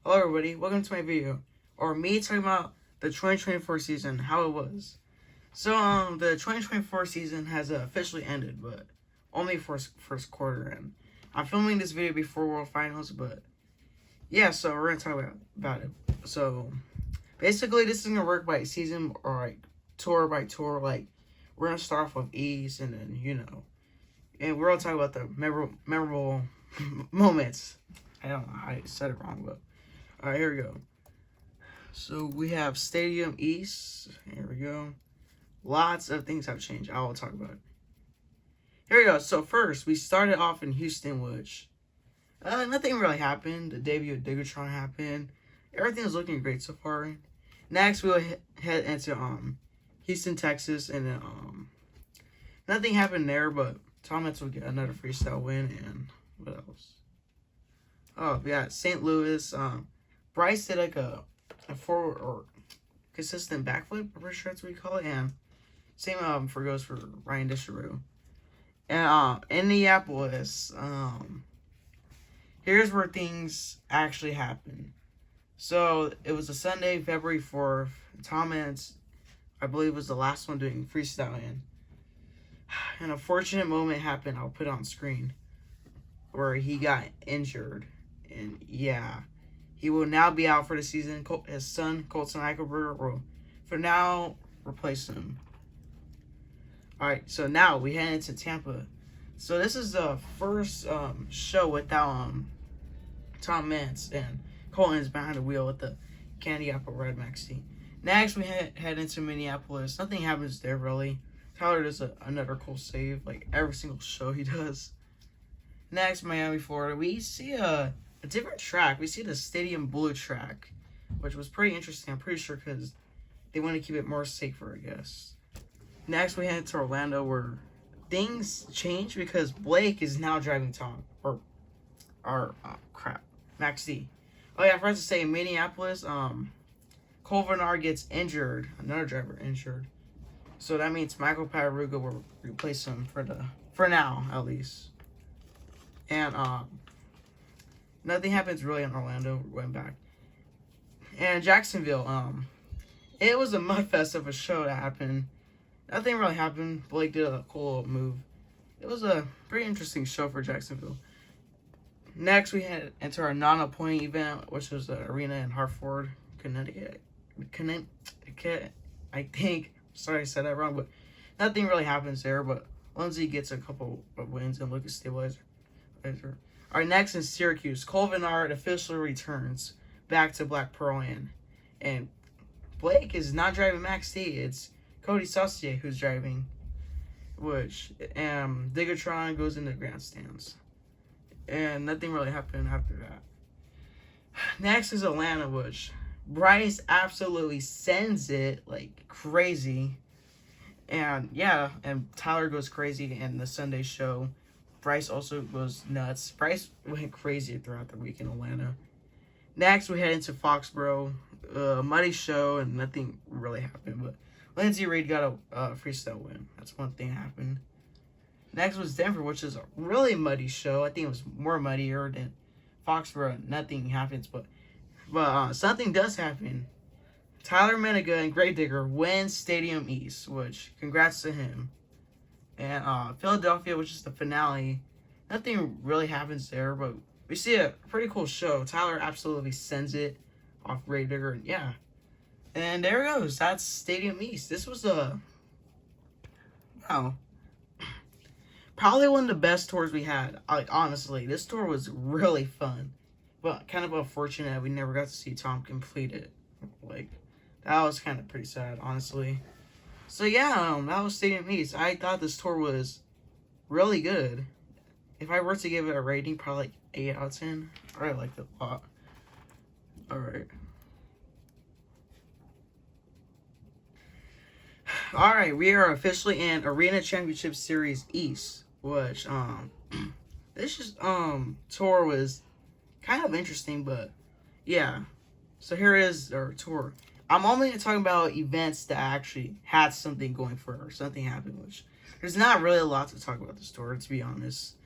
Hello everybody, welcome to my video, or me talking about the 2024 season, how it was. So, the 2024 season has officially ended, but only for first quarter, and I'm filming this video before World Finals, but yeah, so we're gonna talk about it. So, basically, this is gonna work by season, or like, tour by tour, like, we're gonna start off with East, and then, and we're gonna talk about the memorable moments. I don't know how I said it wrong, but alright, here we go. So we have Stadium East. Here we go. Lots of things have changed. I will talk about it. Here we go. So first, we started off in Houston, which nothing really happened. The debut of Diggertron happened. Everything was looking great so far. Next, we'll head into Houston, Texas, and then nothing happened there, but Thomas will get another freestyle win. And what else? Oh, we got St. Louis. Bryce did like a forward or consistent backflip. I'm pretty sure that's what you call it. And same goes for Ryan Disharu. And Indianapolis. Here's where things actually happen. So it was a Sunday, February 4th. Thomas, I believe, was the last one doing freestyle, and an unfortunate moment happened. I'll put it on screen where he got injured, and yeah. He will now be out for the season. His son, Colton Eichelberger, will for now replace him. Alright, so now we head into Tampa. So this is the first show without Tom Mintz, and Colton is behind the wheel with the Candy Apple Red Maxi. Next, we head into Minneapolis. Nothing happens there, really. Tyler does another cool save, like every single show he does. Next, Miami, Florida. We see a different track. We see the Stadium Blue track, which was pretty interesting. I'm pretty sure because they want to keep it more safer, I guess. Next, we head to Orlando, where things change because Blake is now driving Tom. Max D. Oh yeah, I forgot to say, in Minneapolis, Cole Bernard gets injured. Another driver injured. So that means Michael Pataruga will replace him for now, at least. And nothing happens really in Orlando. We're going back. And Jacksonville, it was a mudfest of a show that happened. Nothing really happened. Blake did a cool move. It was a pretty interesting show for Jacksonville. Next, we head into our non-appointing event, which was the arena in Hartford, Connecticut. I think. Sorry I said that wrong, but nothing really happens there. But Lindsay gets a couple of wins, and Lucas stabilizer. Our next in Syracuse, Cole Bernard officially returns back to Black Pearl Inn. And Blake is not driving Max D. It's Cody Saucier who's driving. Which, Diggertron goes into grandstands. And nothing really happened after that. Next is Atlanta, which Bryce absolutely sends it like crazy. And yeah, and Tyler goes crazy in the Sunday show. Bryce also goes nuts. Bryce went crazy throughout the week in Atlanta. Next, we head into Foxborough. Muddy show, and nothing really happened. But Lindsay Reed got a freestyle win. That's one thing that happened. Next was Denver, which is a really muddy show. I think it was more muddier than Foxborough. Nothing happens, but something does happen. Tyler Menega and Gravedigger win Stadium East, which congrats to him. And Philadelphia, which is the finale, nothing really happens there, but we see a pretty cool show. Tyler absolutely sends it off Gravedigger, and yeah. And there it goes. That's Stadium East. This was probably one of the best tours we had. Like, honestly, this tour was really fun, but kind of unfortunate that we never got to see Tom complete it. Like, that was kind of pretty sad, honestly. So yeah, that was Stadium East. I thought this tour was really good. If I were to give it a rating, probably like 8 out of 10. I really liked it a lot. Alright. Alright, we are officially in Arena Championship Series East, which this tour was kind of interesting, but yeah. So here is our tour. I'm only talking about events that actually had something going for it, or something happened, which there's not really a lot to talk about this tour, to be honest.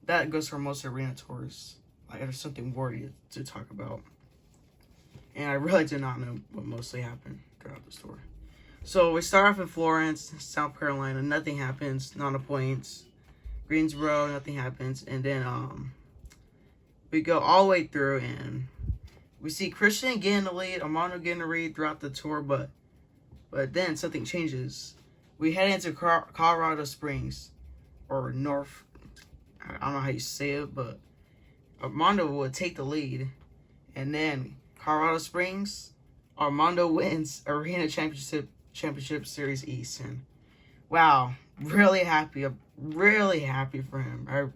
That goes for most arena tours. Like, there's something worthy to talk about. And I really did not know what mostly happened throughout the story. So we start off in Florence, South Carolina. Nothing happens. Not a points. Greensboro, nothing happens. And then we go all the way through, and we see Christian getting the lead, Armando getting the lead throughout the tour, but then something changes. We head into Colorado Springs, or North. I don't know how you say it, but Armando would take the lead, and then Colorado Springs, Armando wins Arena Championship Series East, and wow, really happy. I'm really happy for him.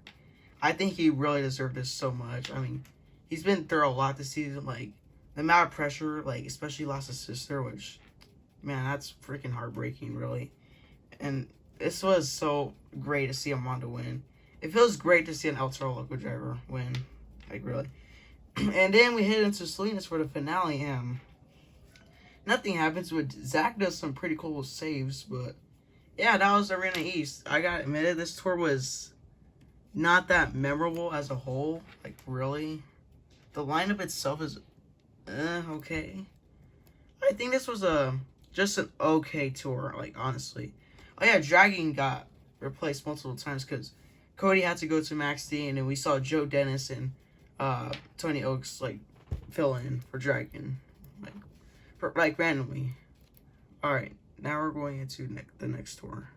I think he really deserved this so much. I mean, he's been through a lot this season. Like, the amount of pressure, like, especially lost his sister, which, man, that's freaking heartbreaking, really. And this was so great to see Armando win. It feels great to see an El Toro local driver win. Like, really. And then we head into Salinas for the finale, and nothing happens, but Zach does some pretty cool saves, but yeah, that was Arena East. I gotta admit it, this tour was not that memorable as a whole. Like, really. The lineup itself is okay. I think this was just an okay tour, like, honestly. Oh yeah, Dragon got replaced multiple times because Cody had to go to Max D, and then we saw Joe Dennis and Tony Oaks like fill in for Dragon, like randomly. All right, now we're going into the next tour.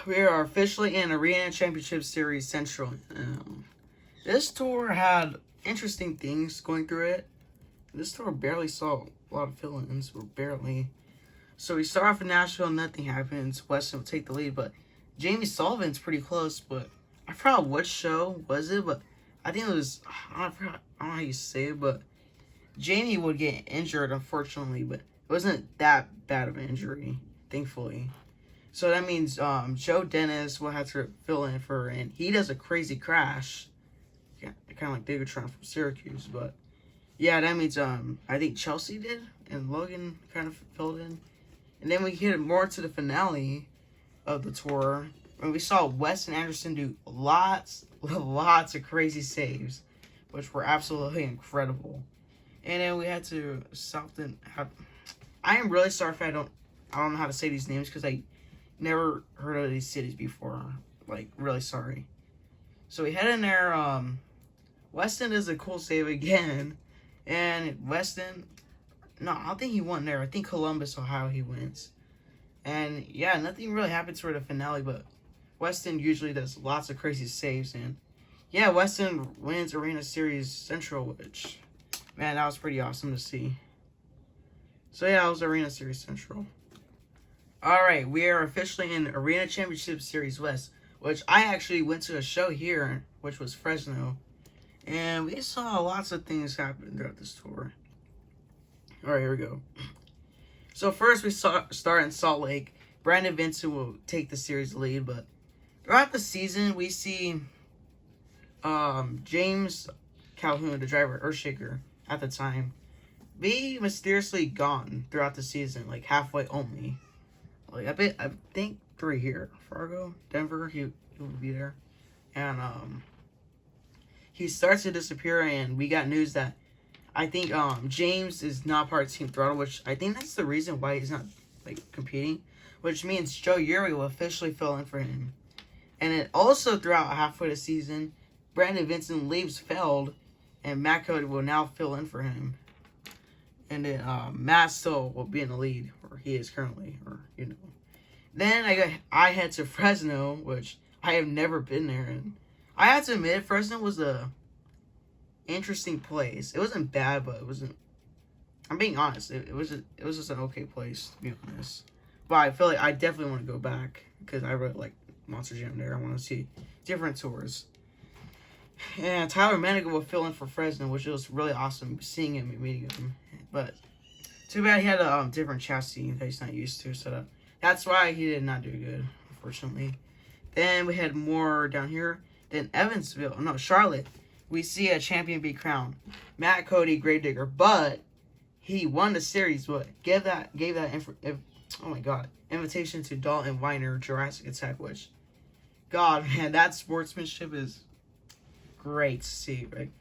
We are officially in Arena Championship Series Central. This tour had interesting things going through it. This tour barely saw a lot of fill-ins, or barely. So we start off in Nashville, nothing happens. Weston will take the lead, but Jamie Sullivan's pretty close, but I forgot what show was it, but I think it was, I don't know how you say it, but Jamie would get injured, unfortunately, but it wasn't that bad of an injury, thankfully. So that means Joe Dennis will have to fill in for her, and he does a crazy crash. Yeah, kind of like Degatron from Syracuse, but yeah, that means I think Chelsea did, and Logan kind of filled in. And then we get more to the finale of the tour, and we saw Wes and Anderson do lots of crazy saves, which were absolutely incredible. And then we had to I am really sorry if I don't know how to say these names, because I never heard of these cities before. Like, really sorry. So we head in there. Weston does a cool save again, and Weston, no, I don't think he won there. I think Columbus, Ohio, he wins. And yeah, nothing really happens for the finale, but Weston usually does lots of crazy saves, and yeah, Weston wins Arena Series Central, which, man, that was pretty awesome to see. So yeah, that was Arena Series Central. Alright, we are officially in Arena Championship Series West, which I actually went to a show here, which was Fresno. And we saw lots of things happen throughout this tour. Alright, here we go. So first we start in Salt Lake. Brandon Vincent will take the series lead, but throughout the season we see James Calhoun, the driver, Earthshaker, at the time, be mysteriously gone throughout the season, like halfway only. Like, I think 3 here. Fargo, Denver, he will be there. And he starts to disappear, and we got news that I think James is not part of Team Throttle, which I think that's the reason why he's not like competing, which means Joe Urey will officially fill in for him. And then also throughout halfway the season, Brandon Vincent leaves Feld, and Matt Cody will now fill in for him. And then Matt still will be in the lead, or he is currently, or you know. Then I head to Fresno, which I have never been there, and I have to admit, Fresno was a interesting place. It wasn't bad, but it wasn't. I'm being honest. It was just an okay place, to be honest. But I feel like I definitely want to go back, because I really like Monster Jam there. I want to see different tours. And Tyler Maniga will fill in for Fresno, which was really awesome seeing him and meeting him. But too bad he had a different chassis that he's not used to, so that's why he did not do good, unfortunately. Then we had more down here. Then Charlotte. We see a champion be crowned. Matt Cody, Gravedigger, but he won the series. But gave that invitation to Dalton Weiner, Jurassic Attack, which, God, man, that sportsmanship is great to see. Right?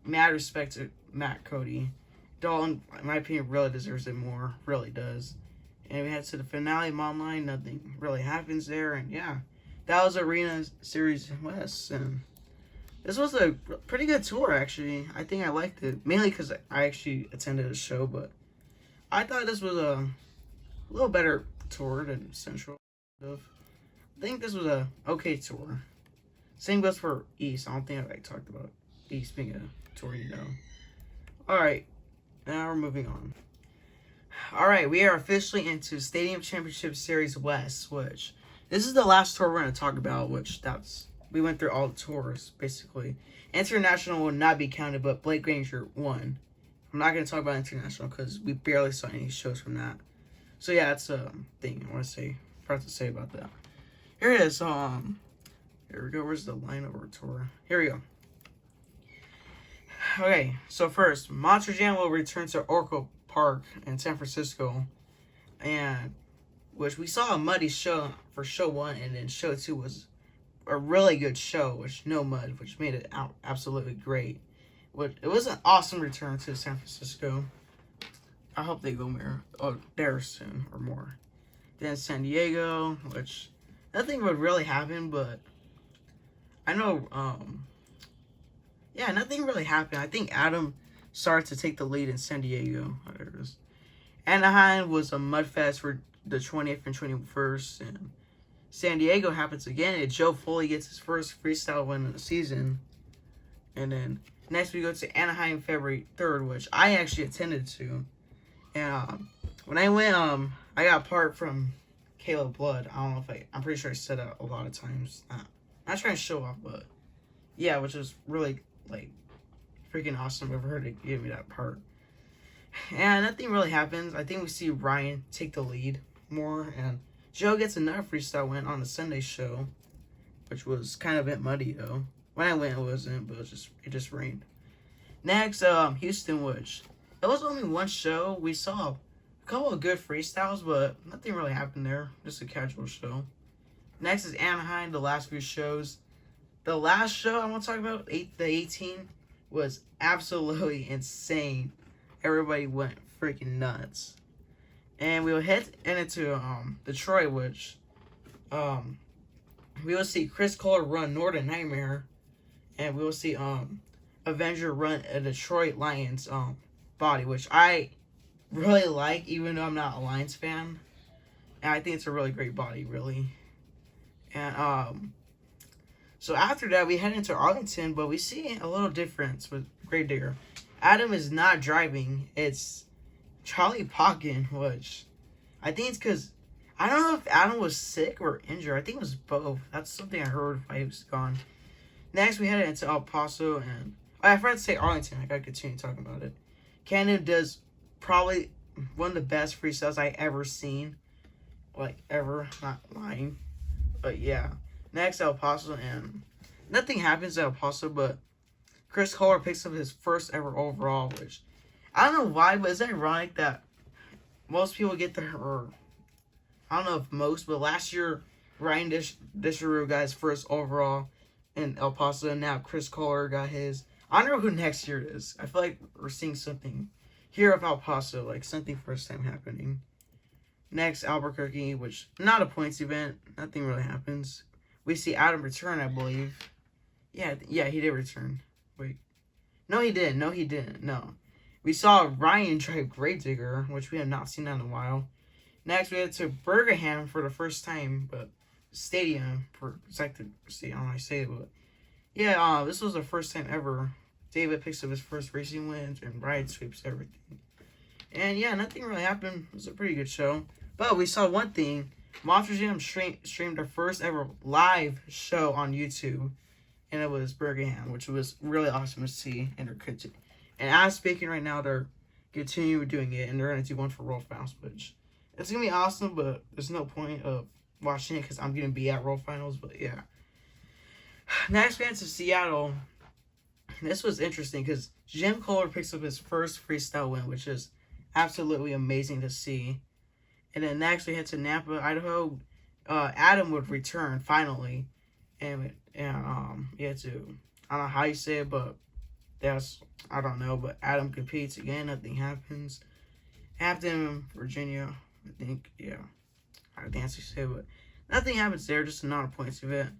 Mad respect to Matt Cody. Dalton, in my opinion, really deserves it more. Really does. And we head to the finale online. Nothing really happens there. And yeah, that was Arena Series West. And this was a pretty good tour, actually. I think I liked it. Mainly because I actually attended a show. But I thought this was a little better tour than Central. I think this was a okay tour. Same goes for East. I don't think I talked about East being a tour, Alright, now we're moving on. Alright, we are officially into Stadium Championship Series West, which this is the last tour we're going to talk about, we went through all the tours, basically. International will not be counted, but Blake Granger won. I'm not going to talk about International because we barely saw any shows from that. So yeah, that's a thing I forgot to say about that. Here it is, here we go. Where's the line of our tour? Here we go. Okay, so first, Monster Jam will return to Oracle Park in San Francisco, and which we saw a muddy show for show 1, and then show 2 was a really good show, which no mud, which made it absolutely great. It was an awesome return to San Francisco. I hope they go there soon or more. Then San Diego, which nothing would really happen, but I know, yeah, nothing really happened. I think Adam started to take the lead in San Diego. Anaheim was a mudfest for the 20th and 21st, and San Diego happens again, and Joe Foley gets his first freestyle win of the season. And then next we go to Anaheim February 3rd, which I actually attended to. And when I went, I got part from Caleb Blood. I don't know if I'm pretty sure I said that a lot of times. Not trying to show off, but yeah, which is really freaking awesome of her to give me that part. And nothing really happens. I think we see Ryan take the lead more, and Joe gets another freestyle win on the Sunday show, which was kind of a bit muddy though. When I went, it wasn't, but it just rained. Next, Houston, which it was only one show. We saw a couple of good freestyles, but nothing really happened there. Just a casual show. Next is Anaheim, the last few shows. The last show I want to talk about, the 18, was absolutely insane. Everybody went freaking nuts. And we will head into Detroit, which we will see Chris Kohler run Northern Nightmare, and we will see Avenger run a Detroit Lions body, which I really like, even though I'm not a Lions fan. And I think it's a really great body, really. And so after that, we head into Arlington, but we see a little difference with Gravedigger. Adam is not driving. It's Charlie Pocken, which I think it's because I don't know if Adam was sick or injured. I think it was both. That's something I heard while he was gone. Next, we headed into El Paso, and I forgot to say Arlington. I gotta continue talking about it. Cannon does probably one of the best freestyles I ever seen, ever. Not lying, but yeah. Next, El Paso, and nothing happens at El Paso, but Chris Kohler picks up his first ever overall, which I don't know why, but it's ironic that most people get or I don't know if most, but last year Ryan Disharu got his first overall in El Paso, and now Chris Kohler got his. I don't know who next year it is. I feel like we're seeing something here of El Paso, something first time happening. Next, Albuquerque, which not a points event. Nothing really happens. We see Adam return, I believe. Yeah, he did return. Wait. No, he didn't. No. We saw Ryan drive Gravedigger, which we have not seen in a while. Next, we head to Birmingham for the first time, but stadium. It's like the stadium, I don't know how I say it, but yeah, this was the first time ever David picks up his first racing wins and Ryan sweeps everything. And yeah, nothing really happened. It was a pretty good show. But we saw one thing. Monster Jam streamed their first ever live show on YouTube, and it was Birmingham, which was really awesome to see. And as speaking right now, they're continuing doing it, and they're going to do one for World Finals, which it's going to be awesome, but there's no point of watching it because I'm going to be at World Finals, but yeah. Next, we went to Seattle. This was interesting because Jim Kohler picks up his first freestyle win, which is absolutely amazing to see. And then next, we head to Nampa, Idaho. Adam would return finally, and he had to, I don't know how you say it, but That's, I don't know, but Adam competes again. Nothing happens. Hampton, Virginia, I think, yeah. I think that's what you say, but nothing happens there. Just a non-points event.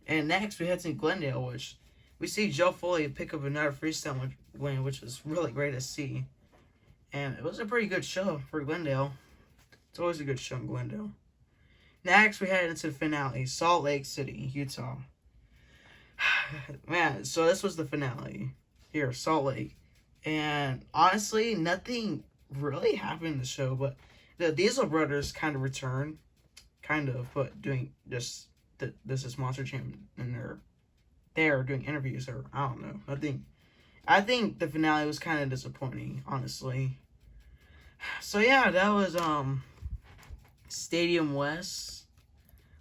And next, we head to Glendale, which we see Joe Foley pick up another freestyle win, which was really great to see. And it was a pretty good show for Glendale. It's always a good show in Glendale. Next, we head into the finale, Salt Lake City, Utah. Man, so this was the finale here, Salt Lake. And honestly, nothing really happened in the show, but the Diesel brothers kind of returned. Kind of, but doing just, this is Monster Jam, and they're doing interviews, or I don't know. I think the finale was kind of disappointing, honestly. So yeah, that was Stadium West.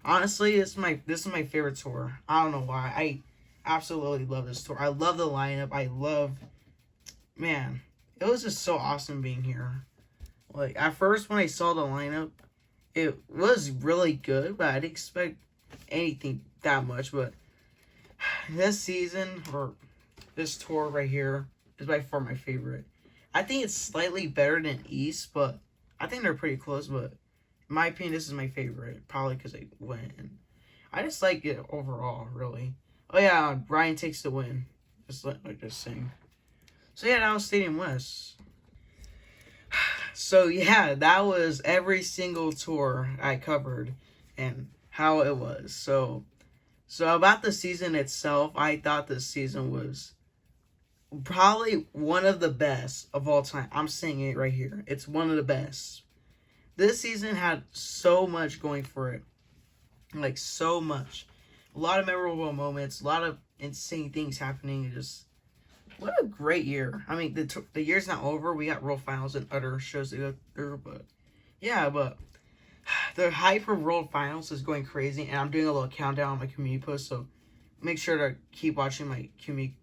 Honestly, this is my favorite tour. I don't know why. I absolutely love this tour. I love the lineup. Man, it was just so awesome being here. Like, at first when I saw the lineup, it was really good, but I didn't expect anything that much. But this season, or this tour right here, is by far my favorite. I think it's slightly better than East, but I think they're pretty close. But in my opinion, this is my favorite, probably because I win. I just like it overall, really. Oh yeah, Ryan takes the win. Just saying. So yeah, that was Stadium West. So yeah, that was every single tour I covered and how it was. So about the season itself, I thought this season was probably one of the best of all time. I'm saying it right here. It's one of the best. This season had so much going for it. Like, so much. A lot of memorable moments, a lot of insane things happening. Just, what a great year. I mean, the year's not over. We got World Finals and other shows to go through, but yeah, but the hype for World Finals is going crazy, and I'm doing a little countdown on my community post, so make sure to keep watching my community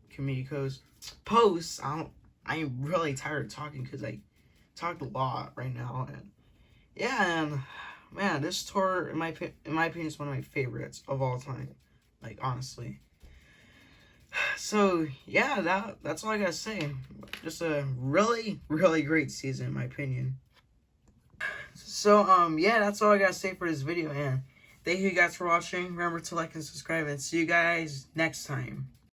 posts. I'm really tired of talking because I talked a lot right now, and yeah, and man, this tour, in my opinion, is one of my favorites of all time. Like, honestly. So yeah, that's all I gotta say. Just a really, really great season, in my opinion. So yeah, that's all I gotta say for this video, and thank you guys for watching. Remember to like and subscribe, and see you guys next time.